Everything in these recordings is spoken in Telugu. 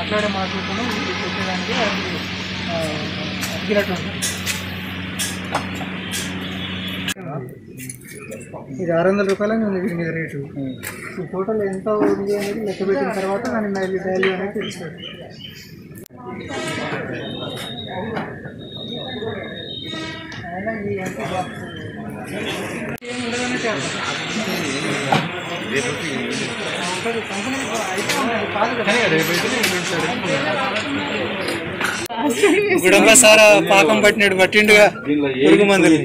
మాట్లాడే మాటలతోనే చెప్పేదానికి అడిగినట్టు ఉంటుంది. ఇది 600 రూపాయలని ఉంది దీని మీద రేటు. టోటల్ ఎంత ఉంది అనేది లెక్క పెట్టిన తర్వాత దాని వాల్యూ అనేది తెలుస్తుంది. గుడంబ సారా పాకం పట్టినాడు పట్టిండుగా పురుగు మందులు.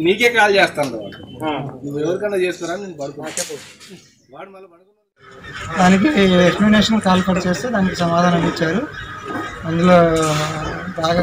నీకే కాల్ చేస్తాను, నువ్వు ఎవరికన్నా చేస్తారా నేను దానికి ఎక్స్ప్లెనేషన్ కాల్ కట్ చేస్తే దానికి సమాధానం ఇచ్చారు. అందులో బాగా